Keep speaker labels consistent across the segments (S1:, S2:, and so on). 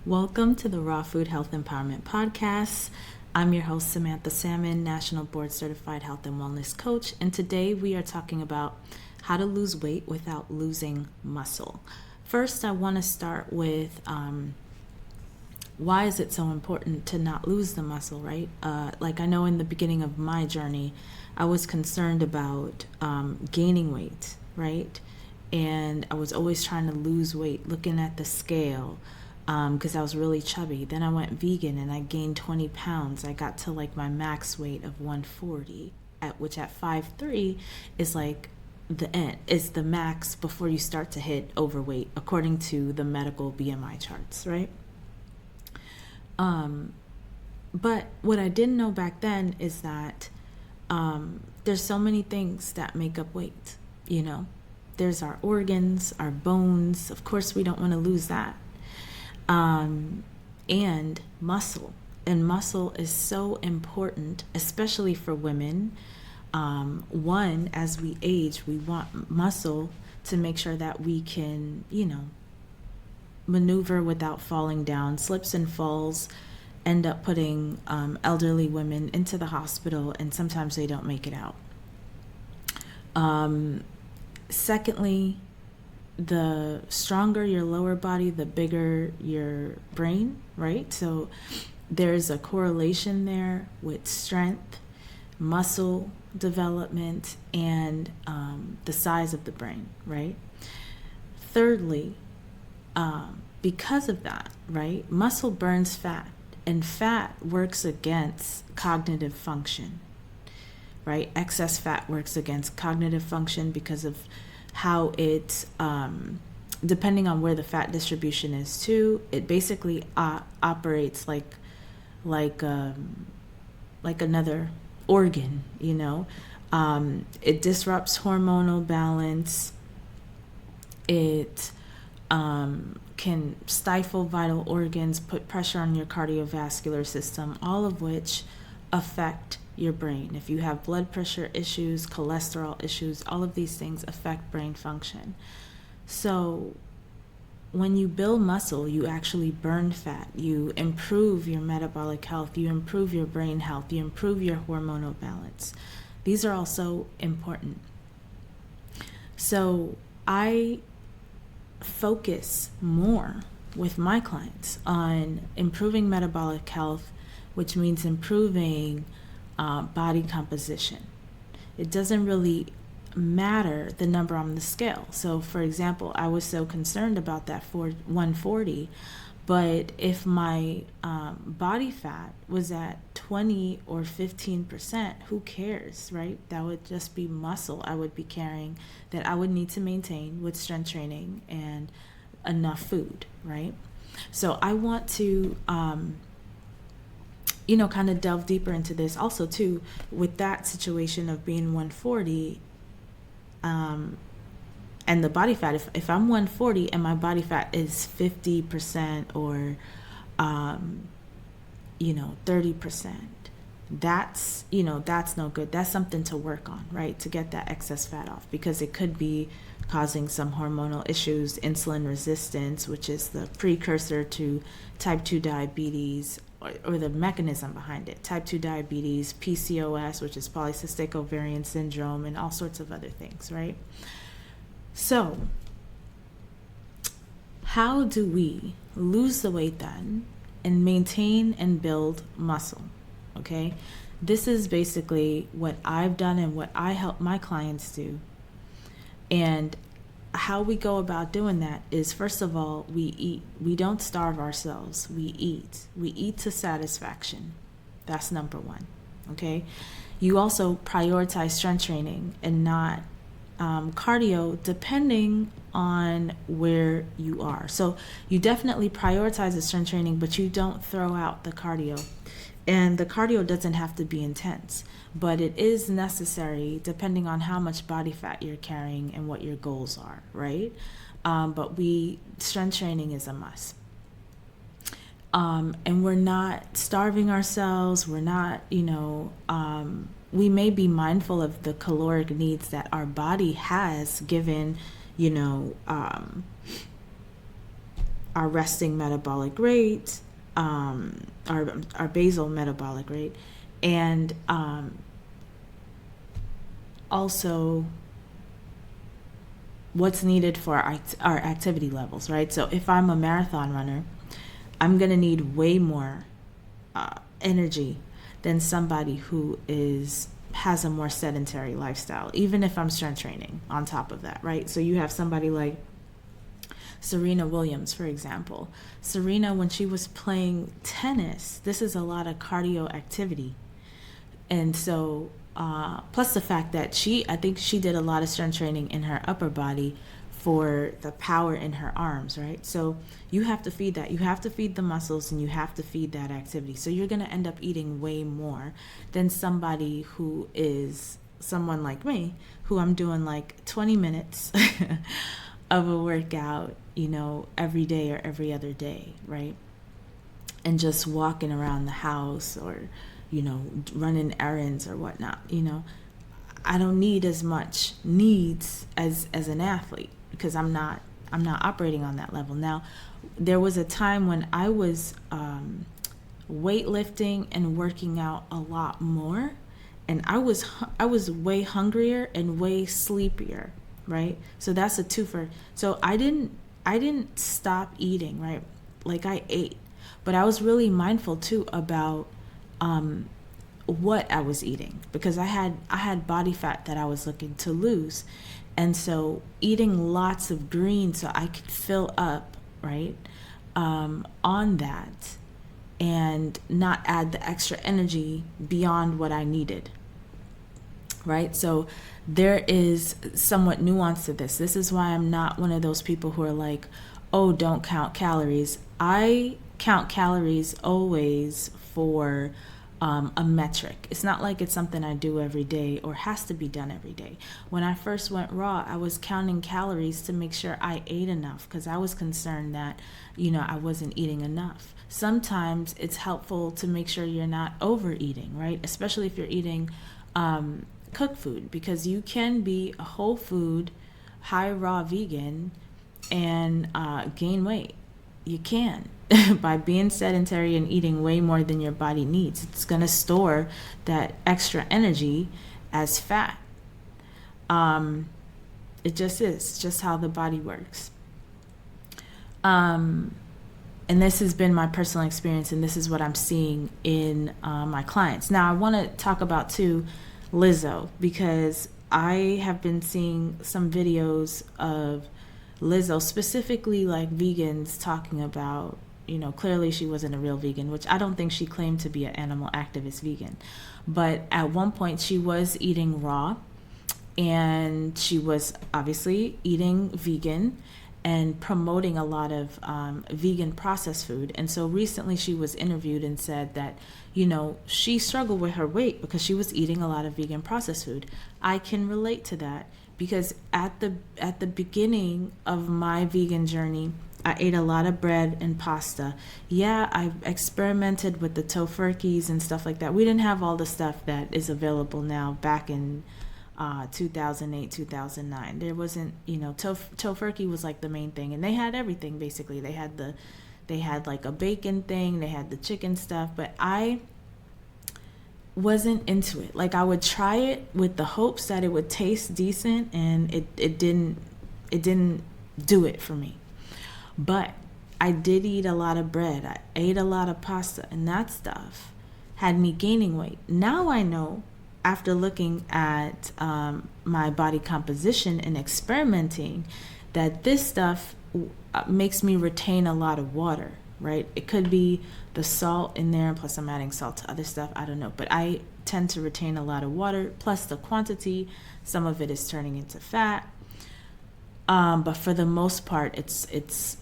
S1: Welcome to the Raw Food Health Empowerment Podcast. I'm your host, Samantha Salmon, National Board Certified Health and Wellness Coach, and today we are talking about how to lose weight without losing muscle. First, I want to start with why is it so important to not lose the muscle, right? Like I know in the beginning of my journey, I was concerned about gaining weight, right? And I was always trying to lose weight, looking at the scale, because I was really chubby. Then I went vegan and I gained 20 pounds. I got to like my max weight of 140, which at 5'3" is like the end, is the max before you start to hit overweight, according to the medical BMI charts, right? But what I didn't know back then is that there's so many things that make up weight, you know? There's our organs, our bones. Of course, we don't want to lose that. And muscle. And muscle is so important, especially for women. One, as we age, we want muscle to make sure that we can, maneuver without falling down. Slips and falls end up putting elderly women into the hospital, and sometimes they don't make it out. Secondly, the stronger your lower body, the bigger your brain, right? So there's a correlation there with strength, muscle development, and the size of the brain, right? Thirdly, because of that, right, muscle burns fat, and fat works against cognitive function, right? Excess fat works against cognitive function because of how it, depending on where the fat distribution is too, it basically operates like another organ, It disrupts hormonal balance. It can stifle vital organs, put pressure on your cardiovascular system, all of which affect your brain. If you have blood pressure issues, cholesterol issues, all of these things affect brain function. So when you build muscle, you actually burn fat, you improve your metabolic health, you improve your brain health, you improve your hormonal balance. These are also important. So I focus more with my clients on improving metabolic health, which means improving body composition. It doesn't really matter the number on the scale. So for example, I was so concerned about that for 140, but if my body fat was at 20 or 15%, who cares, right? That would just be muscle I would be carrying that I would need to maintain with strength training and enough food, right? So I want to kind of delve deeper into this also too, with that situation of being 140 and the body fat. If I'm 140 and my body fat is 50% or 30%, that's no good. That's something to work on, right? To get that excess fat off, because it could be causing some hormonal issues, insulin resistance, which is the precursor to type 2 diabetes, or the mechanism behind it, type 2 diabetes, PCOS, which is polycystic ovarian syndrome, and all sorts of other things, right? So how do we lose the weight then and maintain and build muscle? Okay, this is basically what I've done and what I help my clients do. And how we go about doing that is, first of all, we eat. We don't starve ourselves. We eat. We eat to satisfaction. That's number one. Okay. You also prioritize strength training and not cardio, depending on where you are. So you definitely prioritize the strength training, but you don't throw out the cardio. And the cardio doesn't have to be intense, but it is necessary depending on how much body fat you're carrying and what your goals are, right? But strength training is a must. And we're not starving ourselves. We're not, we may be mindful of the caloric needs that our body has given, our resting metabolic rate, our basal metabolic rate, and also what's needed for our activity levels, right? So if I'm a marathon runner, I'm going to need way more energy than somebody who has a more sedentary lifestyle, even if I'm strength training on top of that, right? So you have somebody like Serena Williams, for example. Serena, when she was playing tennis, this is a lot of cardio activity. And so, plus the fact that I think she did a lot of strength training in her upper body for the power in her arms, right? So you have to feed that. You have to feed the muscles and you have to feed that activity. So you're going to end up eating way more than somebody who is someone like me, who I'm doing like 20 minutes of a workout, every day or every other day, right? And just walking around the house or, running errands or whatnot, I don't need as much needs as an athlete, because I'm not operating on that level. Now, there was a time when I was weightlifting and working out a lot more, and I was way hungrier and way sleepier, right? So that's a twofer. So I didn't stop eating, right? Like, I ate, but I was really mindful too about what I was eating, because I had body fat that I was looking to lose. And so eating lots of greens so I could fill up, right, on that and not add the extra energy beyond what I needed, right? So there is somewhat nuance to this. This is why I'm not one of those people who are like, oh, don't count calories. I count calories always for a metric. It's not like it's something I do every day or has to be done every day. When I first went raw, I was counting calories to make sure I ate enough, because I was concerned that, I wasn't eating enough. Sometimes it's helpful to make sure you're not overeating, right? Especially if you're eating cooked food, because you can be a whole food, high raw vegan and gain weight. You can. By being sedentary and eating way more than your body needs. It's going to store that extra energy as fat. It just is. It's just how the body works. And this has been my personal experience, and this is what I'm seeing in my clients. Now, I want to talk about, too, Lizzo, because I have been seeing some videos of Lizzo, specifically like vegans, talking about, clearly she wasn't a real vegan, which I don't think she claimed to be an animal activist vegan. But at one point she was eating raw, and she was obviously eating vegan and promoting a lot of vegan processed food. And so recently she was interviewed and said that, she struggled with her weight because she was eating a lot of vegan processed food. I can relate to that, because at the beginning of my vegan journey, I ate a lot of bread and pasta. Yeah, I experimented with the tofurkeys and stuff like that. We didn't have all the stuff that is available now back in 2008, 2009. There wasn't, tofurkey was like the main thing, and they had everything basically. They had like a bacon thing, they had the chicken stuff, but I wasn't into it. Like, I would try it with the hopes that it would taste decent, and it didn't do it for me. But I did eat a lot of bread. I ate a lot of pasta, and that stuff had me gaining weight. Now I know, after looking at my body composition and experimenting, that this stuff makes me retain a lot of water, right? It could be the salt in there, plus I'm adding salt to other stuff. I don't know. But I tend to retain a lot of water, plus the quantity. Some of it is turning into fat. But for the most part, it's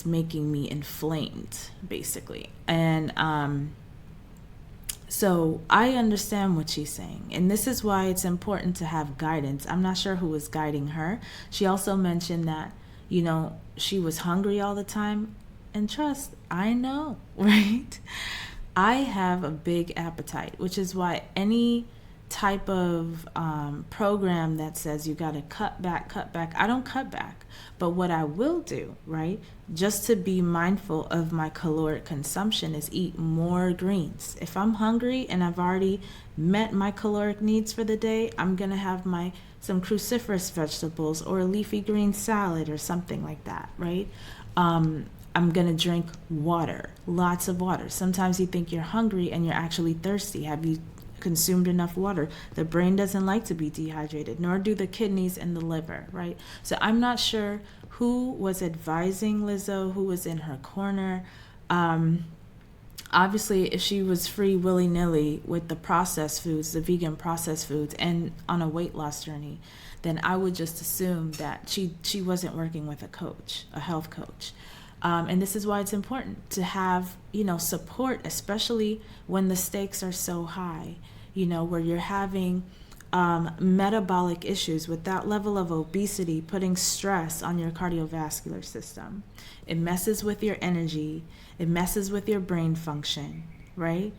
S1: making me inflamed, basically. And so I understand what she's saying. And this is why it's important to have guidance. I'm not sure who was guiding her. She also mentioned that, she was hungry all the time. And trust, I know, right? I have a big appetite, which is why any type of program that says you got to cut back. I don't cut back. But what I will do, right, just to be mindful of my caloric consumption is eat more greens. If I'm hungry and I've already met my caloric needs for the day, I'm going to have some cruciferous vegetables or a leafy green salad or something like that, right? I'm going to drink water, lots of water. Sometimes you think you're hungry and you're actually thirsty. Have you consumed enough water? The brain doesn't like to be dehydrated, nor do the kidneys and the liver, right? So I'm not sure who was advising Lizzo, who was in her corner. Obviously, if she was free willy-nilly with the processed foods, the vegan processed foods, and on a weight loss journey, then I would just assume that she wasn't working with a coach, a health coach. And this is why it's important to have, support, especially when the stakes are so high, where you're having metabolic issues with that level of obesity, putting stress on your cardiovascular system. It messes with your energy. It messes with your brain function, right?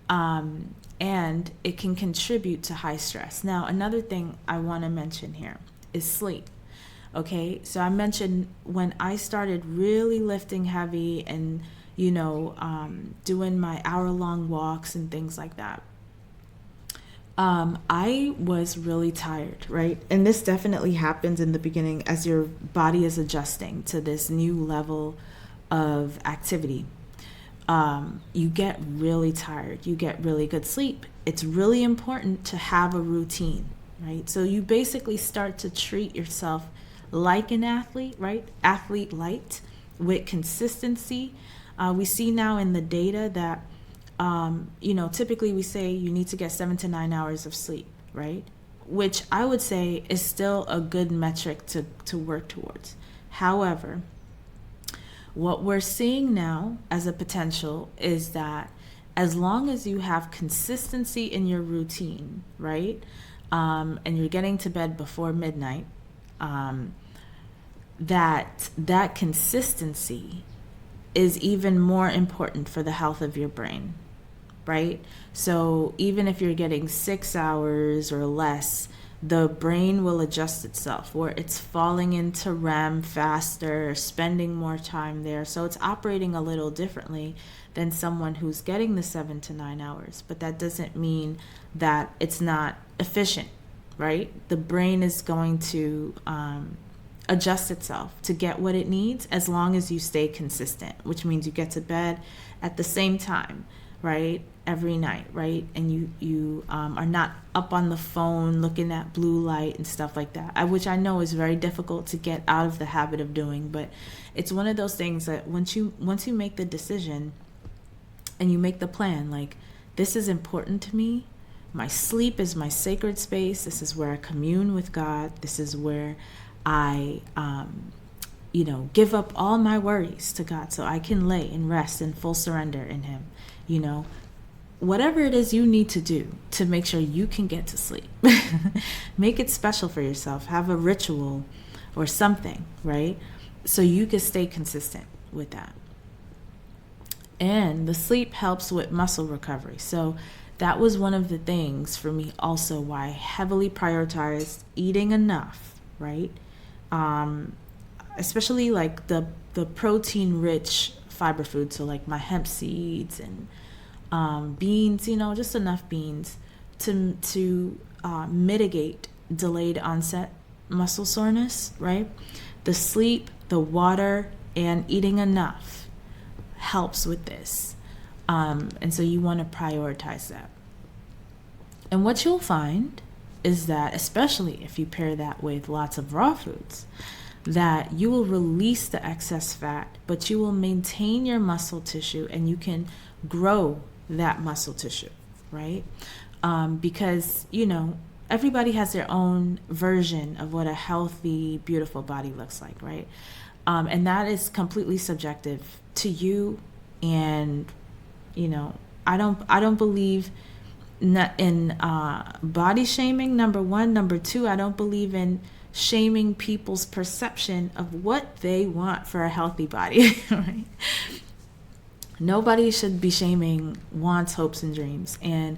S1: And it can contribute to high stress. Now, another thing I want to mention here is sleep. Okay, so I mentioned when I started really lifting heavy and, doing my hour-long walks and things like that, I was really tired, right? And this definitely happens in the beginning as your body is adjusting to this new level of activity. You get really tired. You get really good sleep. It's really important to have a routine, right? So you basically start to treat yourself like an athlete, right? Athlete light with consistency. We see now in the data that, typically we say you need to get 7 to 9 hours of sleep, right? Which I would say is still a good metric to work towards. However, what we're seeing now as a potential is that as long as you have consistency in your routine, right? And you're getting to bed before midnight, that consistency is even more important for the health of your brain, right? So even if you're getting 6 hours or less, the brain will adjust itself where it's falling into REM faster, spending more time there. So it's operating a little differently than someone who's getting the 7 to 9 hours. But that doesn't mean that it's not efficient, right? The brain is going to adjust itself to get what it needs as long as you stay consistent, which means you get to bed at the same time, right? Every night, right? And you are not up on the phone looking at blue light and stuff like that, which I know is very difficult to get out of the habit of doing, but it's one of those things that once you make the decision and you make the plan, like, this is important to me. My sleep is my sacred space. This is where I commune with God. This is where I, give up all my worries to God so I can lay and rest in full surrender in Him. Whatever it is you need to do to make sure you can get to sleep, make it special for yourself. Have a ritual or something, right? So you can stay consistent with that. And the sleep helps with muscle recovery. So that was one of the things for me also why I heavily prioritized eating enough, right? Especially like the protein rich fiber foods, so like my hemp seeds and beans, just enough beans to mitigate delayed onset muscle soreness, right? The sleep, the water, and eating enough helps with this. And so you want to prioritize that. And what you'll find is that, especially if you pair that with lots of raw foods, that you will release the excess fat, but you will maintain your muscle tissue and you can grow that muscle tissue, right? Because, everybody has their own version of what a healthy, beautiful body looks like, right? And that is completely subjective to you. And, I don't believe in body shaming, number one. Number two, I don't believe in shaming people's perception of what they want for a healthy body, right? Nobody should be shaming wants, hopes, and dreams. And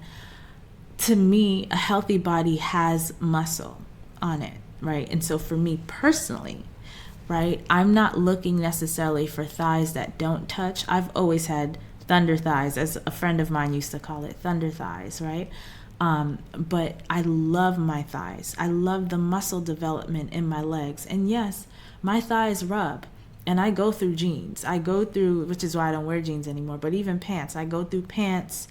S1: to me, a healthy body has muscle on it, right? And so for me personally, right, I'm not looking necessarily for thighs that don't touch. I've always had thunder thighs, as a friend of mine used to call it, thunder thighs, right? But I love my thighs. I love the muscle development in my legs. And yes, my thighs rub. And I go through jeans. I go through, which is why I don't wear jeans anymore, but even pants. I go through pants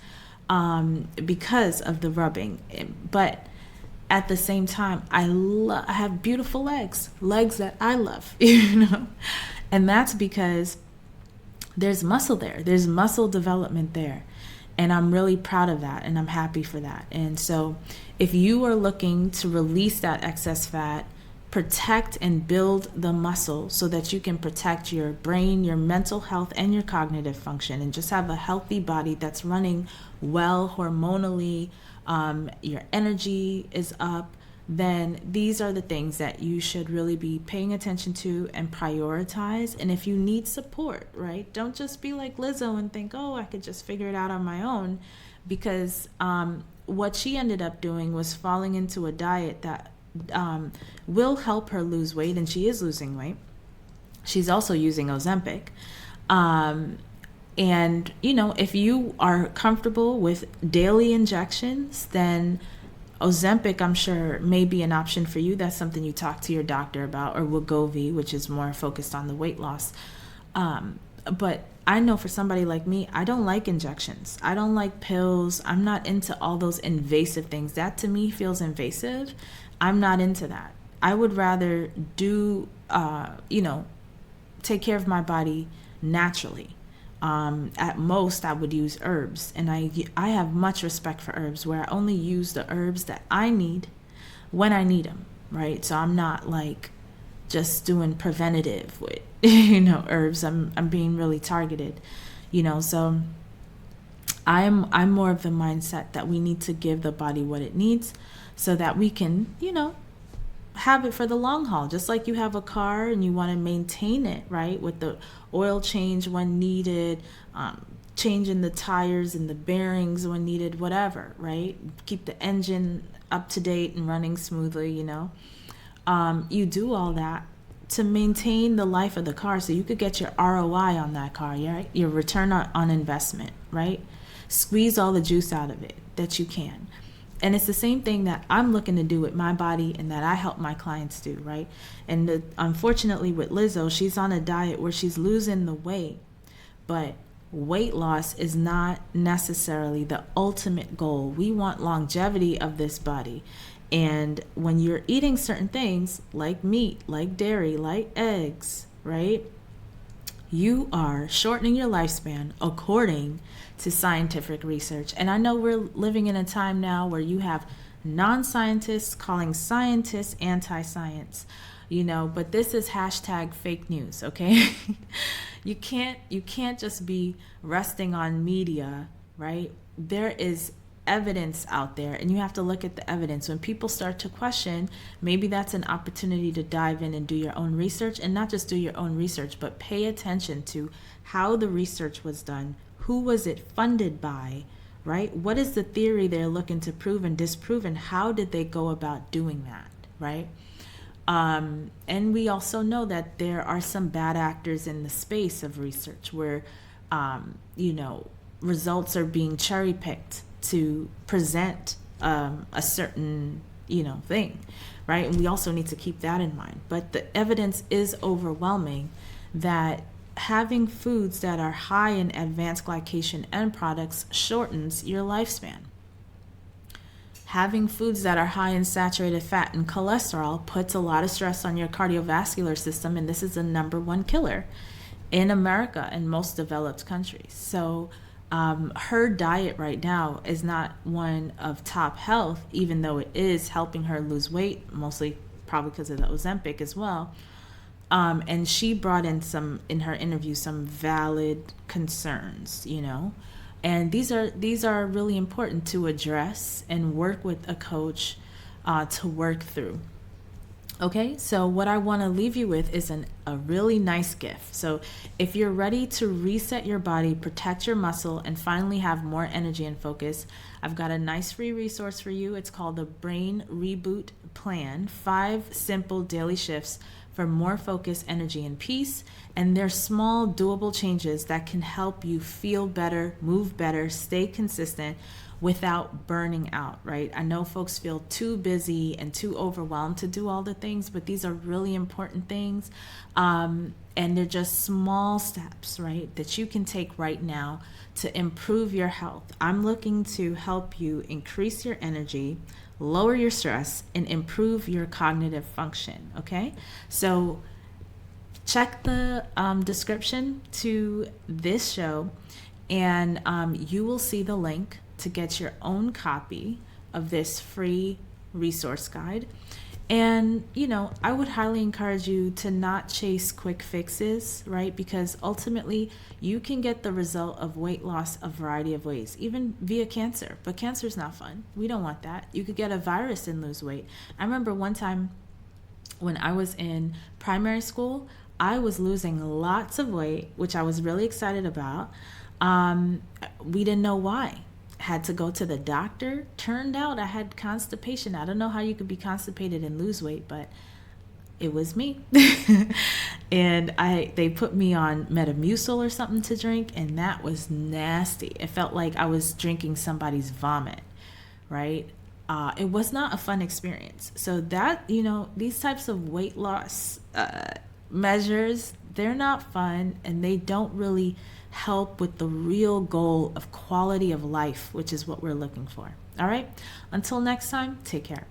S1: because of the rubbing. But at the same time, I have beautiful legs that I love, And that's because there's muscle there. There's muscle development there. And I'm really proud of that, and I'm happy for that. And so if you are looking to release that excess fat, protect and build the muscle so that you can protect your brain, your mental health, and your cognitive function, and just have a healthy body that's running well hormonally, your energy is up, then these are the things that you should really be paying attention to and prioritize. And if you need support, right, don't just be like Lizzo and think, oh, I could just figure it out on my own, because what she ended up doing was falling into a diet that will help her lose weight, and she is losing weight. She's also using Ozempic. And, if you are comfortable with daily injections, then Ozempic, I'm sure, may be an option for you. That's something you talk to your doctor about, or Wegovy, which is more focused on the weight loss. But I know for somebody like me, I don't like injections. I don't like pills. I'm not into all those invasive things. That to me feels invasive. I'm not into that. I would rather take care of my body naturally. At most, I would use herbs, and I have much respect for herbs, where I only use the herbs that I need when I need them, right? So I'm not like just doing preventative with herbs. I'm being really targeted, So I'm more of the mindset that we need to give the body what it needs, so that we can have it for the long haul. Just like you have a car and you want to maintain it, right, with the oil change when needed, changing the tires and the bearings when needed, whatever, right? Keep the engine up to date and running smoothly, you do all that to maintain the life of the car, so you could get your ROI on that car, right? Your return on investment, right? Squeeze all the juice out of it that you can. And it's the same thing that I'm looking to do with my body, and that I help my clients do, right? And unfortunately with Lizzo, she's on a diet where she's losing the weight, but weight loss is not necessarily the ultimate goal. We want longevity of this body. And when you're eating certain things like meat, like dairy, like eggs, right, you are shortening your lifespan according to scientific research. And I know we're living in a time now where you have non-scientists calling scientists anti-science, but this is hashtag fake news, okay? You can't just be resting on media, right? There is evidence out there, and you have to look at the evidence. When people start to question, maybe that's an opportunity to dive in and do your own research, and not just do your own research, but pay attention to how the research was done, who was it funded by, right? What is the theory they're looking to prove and disprove, and how did they go about doing that, right? And we also know that there are some bad actors in the space of research where, results are being cherry-picked to present a certain, thing, right? And we also need to keep that in mind. But the evidence is overwhelming that having foods that are high in advanced glycation end products shortens your lifespan. Having foods that are high in saturated fat and cholesterol puts a lot of stress on your cardiovascular system, and this is the number one killer in America and most developed countries. So her diet right now is not one of top health, even though it is helping her lose weight, mostly probably because of the Ozempic as well. And she brought in her interview some valid concerns, and these are really important to address and work with a coach to work through. Okay, so what I want to leave you with is a really nice gift. So if you're ready to reset your body, protect your muscle, and finally have more energy and focus, I've got a nice free resource for you. It's called the Brain Reboot Plan, 5 simple daily shifts for more focus, energy, and peace. And they're small, doable changes that can help you feel better, move better, stay consistent without burning out, right? I know folks feel too busy and too overwhelmed to do all the things, but these are really important things. And they're just small steps, right, that you can take right now to improve your health. I'm looking to help you increase your energy, lower your stress, and improve your cognitive function, okay? So check the description to this show, and you will see the link to get your own copy of this free resource guide. And, I would highly encourage you to not chase quick fixes, right? Because ultimately you can get the result of weight loss a variety of ways, even via cancer. But cancer is not fun. We don't want that. You could get a virus and lose weight. I remember one time when I was in primary school, I was losing lots of weight, which I was really excited about. We didn't know why. Had to go to the doctor. Turned out I had constipation. I don't know how you could be constipated and lose weight, but it was me. And they put me on Metamucil or something to drink, and that was nasty. It felt like I was drinking somebody's vomit, right? It was not a fun experience. So that, these types of weight loss measures, they're not fun, and they don't really help with the real goal of quality of life, which is what we're looking for. All right. Until next time, take care.